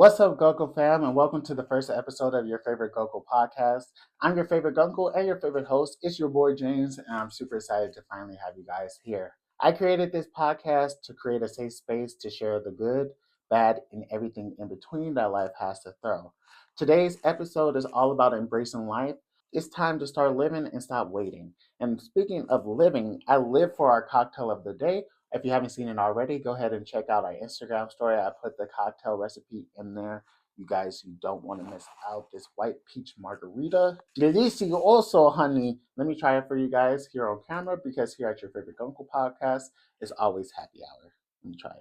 What's up, Goku fam, and welcome to the first episode of your favorite Goku podcast. I'm your favorite Goku and your favorite host. It's your boy James, and I'm super excited to finally have you guys here. I created this podcast to create a safe space to share the good, bad, and everything in between that life has to throw. Today's episode is all about embracing life. It's time to start living and stop waiting. And speaking of living, I live for our cocktail of the day. If you haven't seen it already, go ahead and check out our Instagram story. I put the cocktail recipe in there. You guys, you don't want to miss out this white peach margarita. Delicioso, honey. Let me try it for you guys here on camera because here at your favorite Uncle podcast is always happy hour. Let me try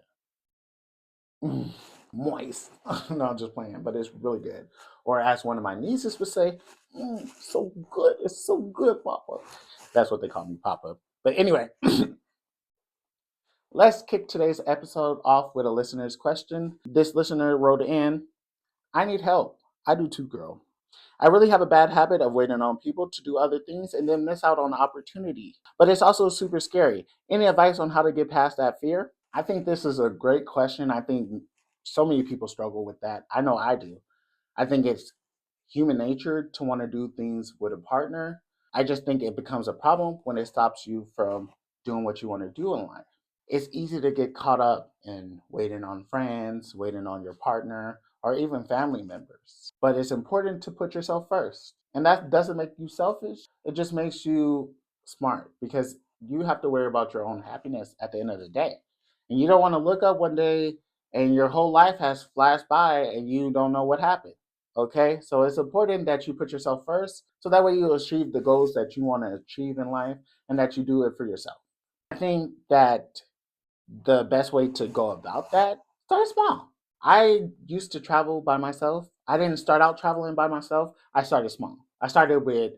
it. Moist. No, I'm just playing, but it's really good. Or as one of my nieces would say, so good. It's so good, Papa. That's what they call me, Papa. But anyway, let's kick today's episode off with a listener's question. This listener wrote in, I need help. I do too, girl. I really have a bad habit of waiting on people to do other things and then miss out on opportunity. But it's also super scary. Any advice on how to get past that fear? I think this is a great question. I think so many people struggle with that. I know I do. I think it's human nature to want to do things with a partner. I just think it becomes a problem when it stops you from doing what you want to do in life. It's easy to get caught up in waiting on friends, waiting on your partner, or even family members. But it's important to put yourself first. And that doesn't make you selfish, it just makes you smart because you have to worry about your own happiness at the end of the day. And you don't want to look up one day and your whole life has flashed by and you don't know what happened. Okay, so it's important that you put yourself first so that way you achieve the goals that you want to achieve in life and that you do it for yourself. I think that the best way to go about that, start small. I used to travel by myself. I didn't start out traveling by myself. I started small. I started with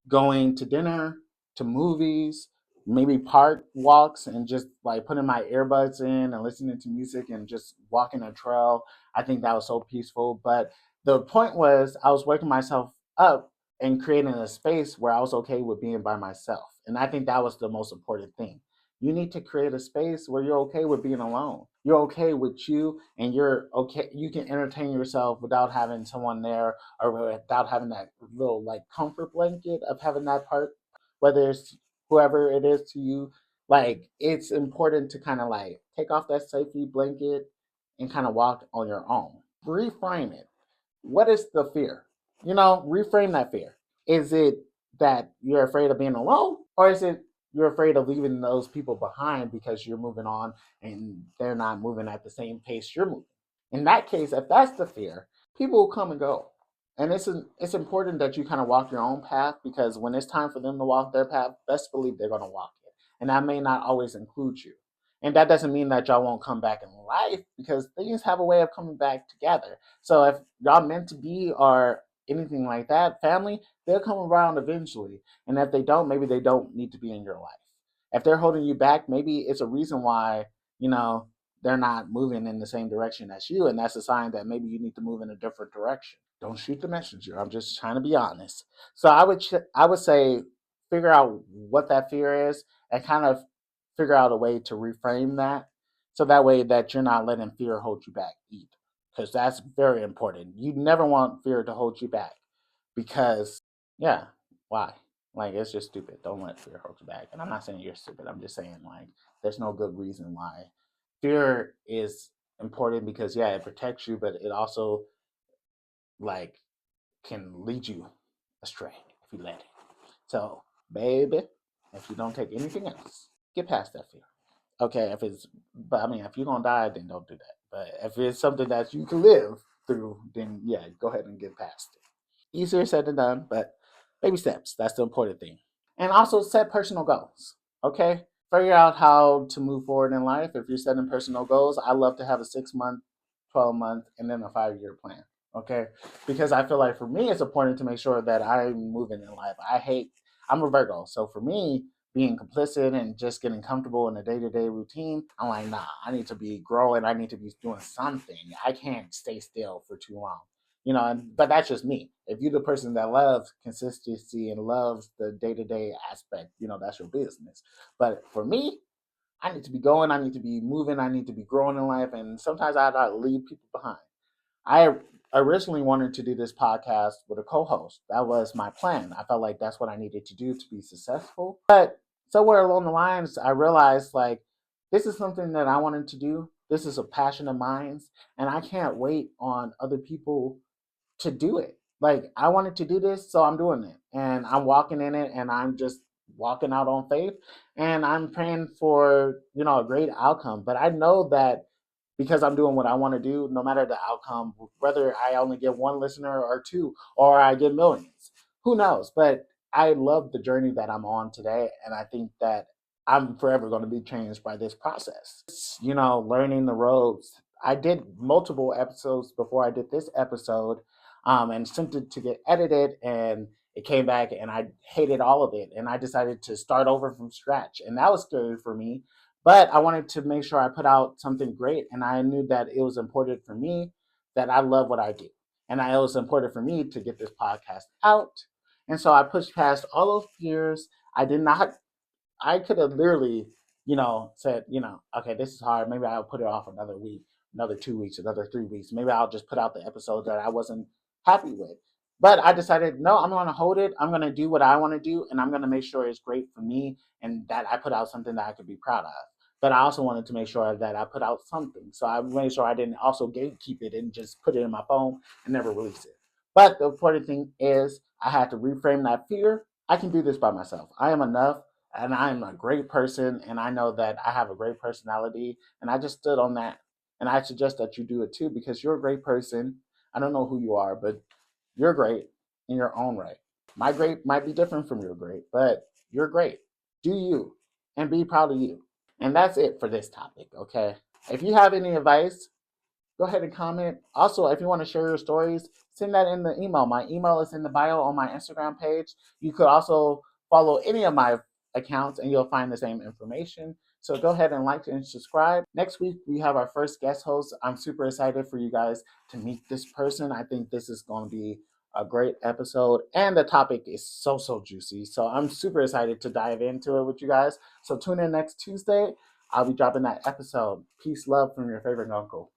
going to dinner, to movies, maybe park walks, and just like putting my earbuds in and listening to music and just walking a trail. I think that was so peaceful. But the point was, I was waking myself up and creating a space where I was okay with being by myself. And I think that was the most important thing. You need to create a space where you're okay with being alone. You're okay with you and you're okay. You can entertain yourself without having someone there or without having that little like comfort blanket of having that part, whether it's whoever it is to you. Like it's important to kind of like take off that safety blanket and kind of walk on your own. Reframe it. What is the fear? Reframe that fear. Is it that you're afraid of being alone, or is it you're afraid of leaving those people behind because you're moving on and they're not moving at the same pace you're moving? In that case, if that's the fear, people will come and go. And it's important that you kind of walk your own path because when it's time for them to walk their path, best believe they're going to walk it. And that may not always include you. And that doesn't mean that y'all won't come back in life because things have a way of coming back together. So if y'all meant to be or anything like that, family, they'll come around eventually. And if they don't, maybe they don't need to be in your life. If they're holding you back, maybe it's a reason why, you know, they're not moving in the same direction as you. And that's a sign that maybe you need to move in a different direction. Don't shoot the messenger. I'm just trying to be honest. So I would say figure out what that fear is and kind of figure out a way to reframe that so that way that you're not letting fear hold you back either because that's very important. You never want fear to hold you back because yeah, why? Like it's just stupid. Don't let fear hold you back. And I'm not saying you're stupid. I'm just saying like there's no good reason why. Fear is important because yeah, it protects you, but it also like can lead you astray if you let it. So, baby, if you don't take anything else, get past that fear. Okay, but I mean, if you're gonna die, then don't do that. But if it's something that you can live through, then yeah, go ahead and get past it. Easier said than done, but baby steps. That's the important thing. And also set personal goals. Okay, figure out how to move forward in life. If you're setting personal goals, I love to have a 6 month, 12 month, and then a 5 year plan. Okay, because I feel like for me, it's important to make sure that I'm moving in life. I'm a Virgo, so for me, being complicit and just getting comfortable in a day to day routine, I'm like, nah, I need to be growing. I need to be doing something. I can't stay still for too long. But that's just me. If you're the person that loves consistency and loves the day to day aspect, that's your business. But for me, I need to be going, I need to be moving, I need to be growing in life, and sometimes I gotta leave people behind. I originally wanted to do this podcast with a co-host. That was my plan. I felt like that's what I needed to do to be successful. But somewhere along the lines, I realized like this is something that I wanted to do. This is a passion of mine, and I can't wait on other people to do it. Like I wanted to do this, so I'm doing it, and I'm walking in it, and I'm just walking out on faith, and I'm praying for a great outcome. But I know that because I'm doing what I want to do, no matter the outcome, whether I only get one listener or two, or I get millions, who knows? But I love the journey that I'm on today, and I think that I'm forever going to be changed by this process. Learning the ropes. I did multiple episodes before I did this episode, and sent it to get edited, and it came back, and I hated all of it, and I decided to start over from scratch, and that was scary for me, but I wanted to make sure I put out something great, and I knew that it was important for me that I love what I do, and it was important for me to get this podcast out, and so I pushed past all those fears. I did not I could have literally, said, okay, this is hard. Maybe I'll put it off another week, another 2 weeks, another 3 weeks. Maybe I'll just put out the episode that I wasn't happy with. But I decided, no, I'm going to hold it. I'm going to do what I want to do, and I'm going to make sure it's great for me and that I put out something that I could be proud of. But I also wanted to make sure that I put out something. So I made sure I didn't also gatekeep it and just put it in my phone and never release it. But the important thing is I had to reframe that fear. I can do this by myself. I am enough, and I'm a great person, and I know that I have a great personality, and I just stood on that. And I suggest that you do it too because you're a great person. I don't know who you are, but you're great in your own right. My great might be different from your great, but you're great. Do you and be proud of you. And that's it for this topic, okay? If you have any advice, go ahead and comment. Also, if you want to share your stories, send that in the email. My email is in the bio on my Instagram page. You could also follow any of my accounts and you'll find the same information. So go ahead and like and subscribe. Next week, we have our first guest host. I'm super excited for you guys to meet this person. I think this is going to be a great episode, and the topic is so juicy. So I'm super excited to dive into it with you guys. So tune in next Tuesday. I'll be dropping that episode. Peace, love from your favorite uncle.